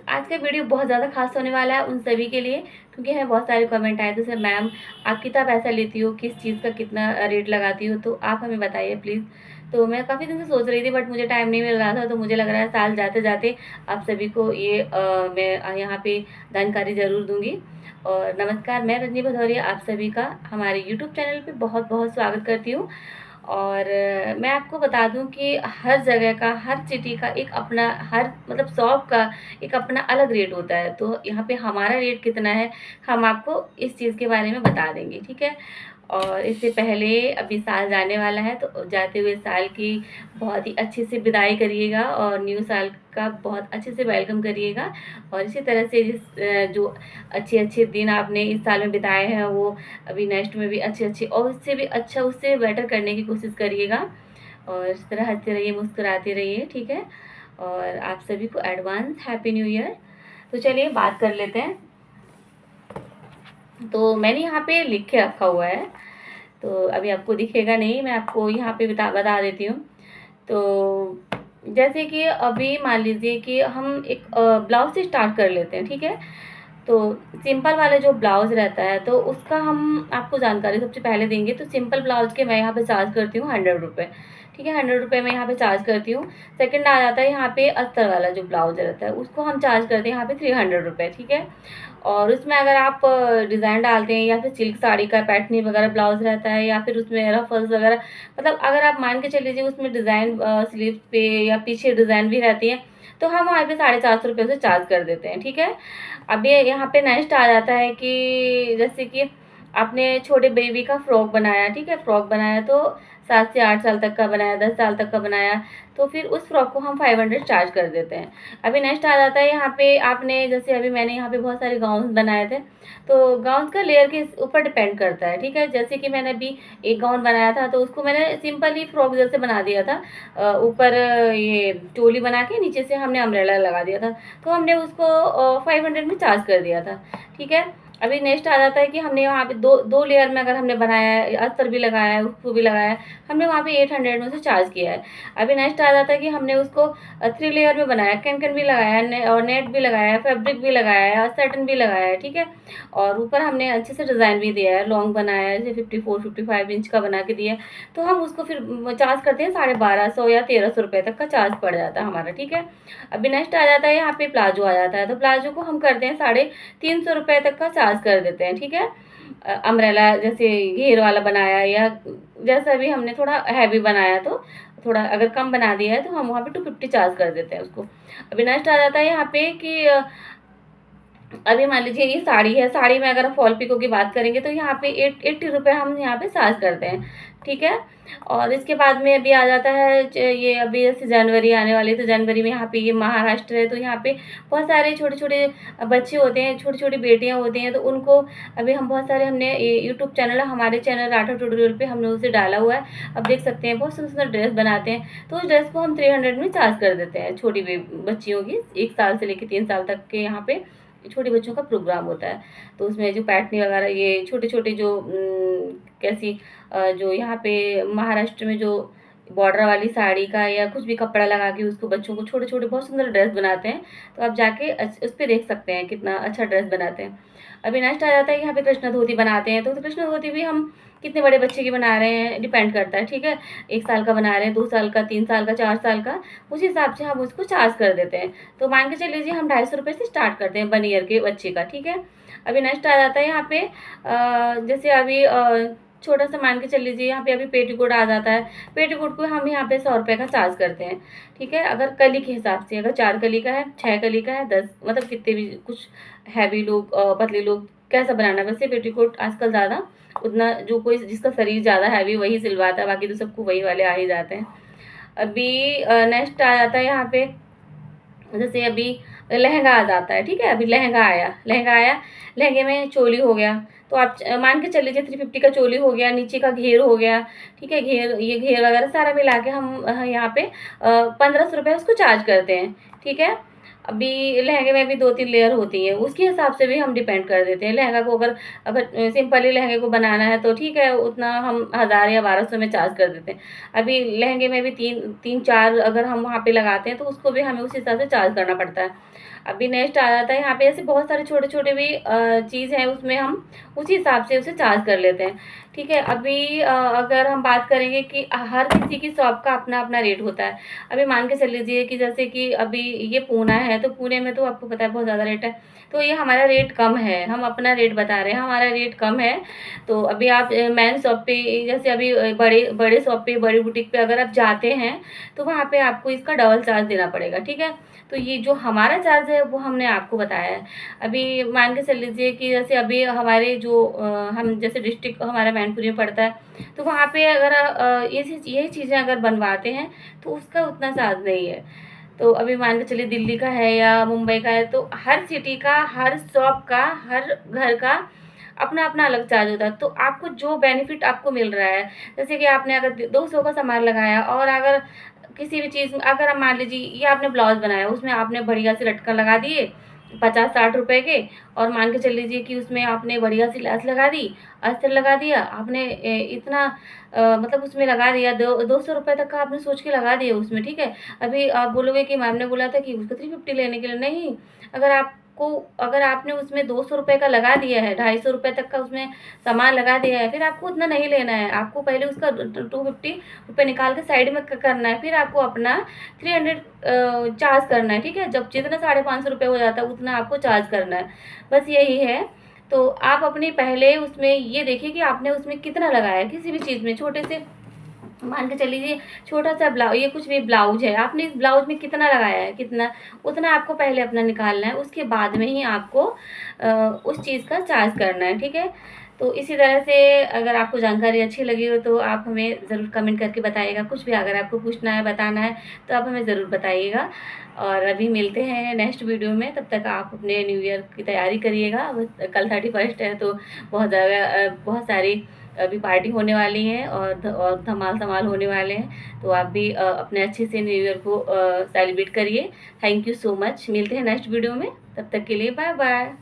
आज का वीडियो बहुत ज़्यादा खास होने वाला है उन सभी के लिए, क्योंकि हमें बहुत सारे कमेंट आए थे सर मैम आप कितना पैसा लेती हो, किस चीज़ का कितना रेट लगाती हो, तो आप हमें बताइए प्लीज़। तो मैं काफ़ी दिन से सोच रही थी बट मुझे टाइम नहीं मिल रहा था, तो मुझे लग रहा है साल जाते जाते आप सभी को ये मैं यहाँ पे जानकारी ज़रूर दूँगी। और नमस्कार, मैं रजनी भदौरिया आप सभी का हमारे यूट्यूब चैनल पे बहुत बहुत स्वागत करती हूँ। और मैं आपको बता दूं कि हर जगह का, हर सिटी का एक अपना, हर मतलब शॉप का एक अपना अलग रेट होता है। तो यहाँ पे हमारा रेट कितना है हम आपको इस चीज़ के बारे में बता देंगे, ठीक है। और इससे पहले अभी साल जाने वाला है, तो जाते हुए साल की बहुत ही अच्छे से विदाई करिएगा और न्यू साल का बहुत अच्छे से वेलकम करिएगा। और इसी तरह से जो अच्छे अच्छे दिन आपने इस साल में बिताए हैं वो अभी नेक्स्ट में भी अच्छे अच्छे और उससे भी अच्छा, उससे बेटर करने की कोशिश करिएगा। और इस तरह हंसते रहिए, मुस्कुराते रहिए, ठीक है। और आप सभी को एडवांस हैप्पी न्यू ईयर। तो चलिए बात कर लेते हैं। तो मैंने यहाँ पे लिख के रखा हुआ है, तो अभी आपको दिखेगा नहीं, मैं आपको यहाँ पे बता देती हूँ। तो जैसे कि अभी मान लीजिए कि हम एक ब्लाउज से स्टार्ट कर लेते हैं, ठीक है। तो सिंपल वाला जो ब्लाउज रहता है तो उसका हम आपको जानकारी सबसे पहले देंगे। तो सिंपल ब्लाउज के मैं यहाँ पे चार्ज करती हूँ 100 रुपये, ठीक है। 100 रुपये मैं यहाँ पे चार्ज करती हूँ। सेकंड आ जाता है यहाँ पे अस्तर वाला जो ब्लाउज रहता है, उसको हम चार्ज करते हैं यहाँ पे 300 रुपये, ठीक है। और उसमें अगर आप डिज़ाइन डालते हैं या फिर सिल्क साड़ी का पैटर्नी वगैरह ब्लाउज रहता है या फिर उसमें रफल्स वगैरह, मतलब अगर आप मान के चल लीजिए उसमें डिज़ाइन स्लीव पे या पीछे डिज़ाइन भी रहती है, तो हम वहाँ पे 450 रुपये से चार्ज कर देते हैं, ठीक है। अब ये यहाँ पे नेक्स्ट आ जाता है कि जैसे कि आपने छोटे बेबी का फ्रॉक बनाया, ठीक है। फ्रॉक बनाया तो 7 से 8 साल तक का बनाया, 10 साल तक का बनाया, तो फिर उस फ्रॉक को हम 500 चार्ज कर देते हैं। अभी नेक्स्ट आ जाता है यहाँ पे आपने, जैसे अभी मैंने यहाँ पे बहुत सारे गाउन्स बनाए थे, तो गाउन का लेयर के ऊपर डिपेंड करता है, ठीक है। जैसे कि मैंने अभी एक गाउन बनाया था तो उसको मैंने सिंपल ही फ्रॉक जैसे बना दिया था। ऊपर ये चोली बना के नीचे से हमने अम्ब्रेला लगा दिया था, तो हमने उसको 500 में चार्ज कर दिया था, ठीक है। अभी नेक्स्ट आ जाता है कि हमने वहाँ पे दो दो लेयर में अगर हमने बनाया है, अस्तर भी लगाया है, उसको भी लगाया है, हमने वहाँ पे 800 में से चार्ज किया है। अभी नेक्स्ट आ जाता है कि हमने उसको 3 लेयर में बनाया, कैन भी लगाया है और नेट भी लगाया है, फैब्रिक भी लगाया है, सैटिन भी लगाया है, ठीक है। और ऊपर हमने अच्छे से डिज़ाइन भी दिया है, लॉन्ग बनाया है, जैसे 54-55 इंच का बना के दिया है। तो हम उसको फिर चार्ज करते हैं 1250 या 1300 रुपये तक का चार्ज पड़ जाता है हमारा, ठीक है। अभी नेक्स्ट आ जाता है यहाँ पे प्लाजो आ जाता है, तो प्लाजो को हम करते हैं 350 रुपये तक का चार्ज कर देते हैं, ठीक है। अम्ब्रेला जैसे घेर वाला बनाया या जैसा भी हमने थोड़ा हैवी बनाया, तो थोड़ा अगर कम बना दिया है तो हम वहाँ पे 250 चार्ज कर देते हैं उसको। अभी नेक्स्ट आ जाता है यहाँ पे कि अभी मान लीजिए ये साड़ी है, साड़ी में अगर फॉल पिको की बात करेंगे तो यहाँ पे 80 रुपये हम यहाँ पे चार्ज करते हैं, ठीक है। और इसके बाद में अभी आ जाता है ये अभी जैसे जनवरी आने वाली है, तो जनवरी में यहाँ पे ये महाराष्ट्र है, तो यहाँ पे बहुत सारे छोटे छोटे बच्चे होते हैं, छोटी छोटी बेटियाँ होती हैं, तो उनको अभी हम बहुत सारे हमने यूट्यूब चैनल है, हमारे चैनल राठौर ट्यूटोरियल पे हमने उसे डाला हुआ है। अब देख सकते हैं बहुत सुंदर सुंदर ड्रेस बनाते हैं, तो उस ड्रेस को हम 300 में चार्ज कर देते हैं। छोटी बच्चियों की 1 साल से लेकर 3 साल तक के यहाँ पे छोटे बच्चों का प्रोग्राम होता है, तो उसमें जो पैटर्नी वगैरह ये छोटे छोटे जो कैसी जो यहाँ पे महाराष्ट्र में जो बॉर्डर वाली साड़ी का या कुछ भी कपड़ा लगा के उसको बच्चों को छोटे छोटे बहुत सुंदर ड्रेस बनाते हैं, तो आप जाके उस पर देख सकते हैं कितना अच्छा ड्रेस बनाते हैं। अभी नेक्स्ट आ जाता है यहाँ पे कृष्ण धोती बनाते हैं, तो कृष्ण धोती भी हम कितने बड़े बच्चे की बना रहे हैं डिपेंड करता है, ठीक है। 1 साल का बना रहे हैं, 2 साल का, 3 साल का, 4 साल का, उस हिसाब से हम उसको चार्ज कर देते हैं। तो मान के चल लीजिए हम 250 रुपये से स्टार्ट करते हैं 1 ईयर के बच्चे का, ठीक है। अभी नेक्स्ट आ जाता है यहाँ पे जैसे अभी छोटा सा मान के चल लीजिए यहाँ पे अभी पेटीकोट आ जाता है, पेटीकोट को हम यहाँ पे 100 रुपये का चार्ज करते हैं, ठीक है। अगर कली के हिसाब से, अगर 4 कली का है, 6 कली का है, 10, मतलब कितने भी, कुछ हैवी लोग पतले लोग कैसा बनाना है। वैसे पेटीकोट आजकल ज़्यादा उतना, जो कोई जिसका शरीर ज़्यादा हैवी वही सिलवाता है, बाकी तो सबको वही वाले आ ही जाते हैं। अभी नेक्स्ट आ जाता है यहाँ पे जैसे अभी लहंगा आ जाता है, ठीक है। अभी लहंगा आया, लहंगे में चोली हो गया, तो आप मान के चल लीजिए 350 का चोली हो गया, नीचे का घेर हो गया, ठीक है। ये घेर वगैरह सारा मिला के हम यहाँ पे 1500 रुपये उसको चार्ज करते हैं, ठीक है। अभी लहंगे में भी 2-3 लेयर होती हैं, उसके हिसाब से भी हम डिपेंड कर देते हैं। लहंगा को अगर अगर सिंपल ही लहंगे को बनाना है तो ठीक है, उतना हम 1000 या 1200 में चार्ज कर देते हैं। अभी लहंगे में भी 3-4 अगर हम वहाँ पे लगाते हैं तो उसको भी हमें उस हिसाब से चार्ज करना पड़ता है। अभी नेक्स्ट आ जाता है यहाँ पे, ऐसे बहुत सारे छोटे-छोटे भी चीज़ हैं, उसमें हम उसी हिसाब से उसे चार्ज कर लेते हैं। ठीक है, अभी अगर हम बात करेंगे कि हर किसी की शॉप का अपना-अपना रेट होता है। अभी मान के चल लीजिए कि जैसे कि अभी ये पूना है, तो पुणे में तो आपको पता है बहुत ज़्यादा रेट है, तो ये हमारा रेट कम है, हम अपना रेट बता रहे हैं, हमारा रेट कम है। तो अभी आप मेन शॉप पे, जैसे अभी बड़े बड़े शॉप पे, बड़ी बुटीक पे अगर आप जाते हैं, तो वहाँ पे आपको इसका डबल चार्ज देना पड़ेगा, ठीक है? तो ये जो हमारा चार्ज है वो हमने आपको बताया है। अभी मान के चल लीजिए कि जैसे अभी हमारे जो हम जैसे डिस्ट्रिक्ट हमारा मैनपुरी में पड़ता है, तो वहाँ पे अगर ये चीज़ें अगर बनवाते हैं तो उसका उतना चार्ज नहीं है। तो अभी मान के चलिए दिल्ली का है या मुंबई का है, तो हर सिटी का, हर शॉप का, हर घर का अपना-अपना अलग चार्ज होता है। तो आपको जो बेनिफिट आपको मिल रहा है, जैसे कि आपने अगर 200 का सामान लगाया और अगर किसी भी चीज़ में अगर आप मान लीजिए ये आपने ब्लाउज़ बनाया, उसमें आपने बढ़िया से लटकन लगा दिए 50-60 रुपए के, और मान के चल लीजिए कि उसमें आपने बढ़िया सी लेस लगा दी, अस्तर लगा दिया, आपने इतना मतलब उसमें लगा दिया, 200 रुपए तक का आपने सोच के लगा दिया उसमें, ठीक है। अभी आप बोलोगे कि मैम ने बोला था कि उसको 350 लेने के लिए, नहीं, अगर आपको अगर आपने उसमें 200 रुपए का लगा दिया है, 250 रुपए तक का उसमें सामान लगा दिया है, फिर आपको उतना नहीं लेना है, आपको पहले उसका 250 रुपए निकाल के साइड में करना है, फिर आपको अपना 300 चार्ज करना है, ठीक है। जब जितना 550 रुपये हो जाता है उतना आपको चार्ज करना है, बस यही है। तो आप अपने पहले उसमें ये देखिए कि आपने उसमें कितना लगाया है, किसी भी चीज़ में छोटे से मान के चलिए छोटा सा ब्लाउज, ये कुछ भी ब्लाउज है, आपने इस ब्लाउज में कितना लगाया है, कितना, उतना आपको पहले अपना निकालना है, उसके बाद में ही आपको उस चीज़ का चार्ज करना है, ठीक है। तो इसी तरह से अगर आपको जानकारी अच्छी लगी हो तो आप हमें ज़रूर कमेंट करके बताइएगा। कुछ भी अगर आपको पूछना है, बताना है, तो आप हमें ज़रूर बताइएगा। और अभी मिलते हैं नेक्स्ट वीडियो में, तब तक आप अपने न्यू ईयर की तैयारी करिएगा। बस कल 31 है, तो बहुत सारी अभी पार्टी होने वाली है और धमाल होने वाले हैं। तो आप भी अपने अच्छे से न्यू ईयर को सेलिब्रेट करिए। Thank you so much. मिलते हैं नेक्स्ट वीडियो में, तब तक के लिए बाय बाय।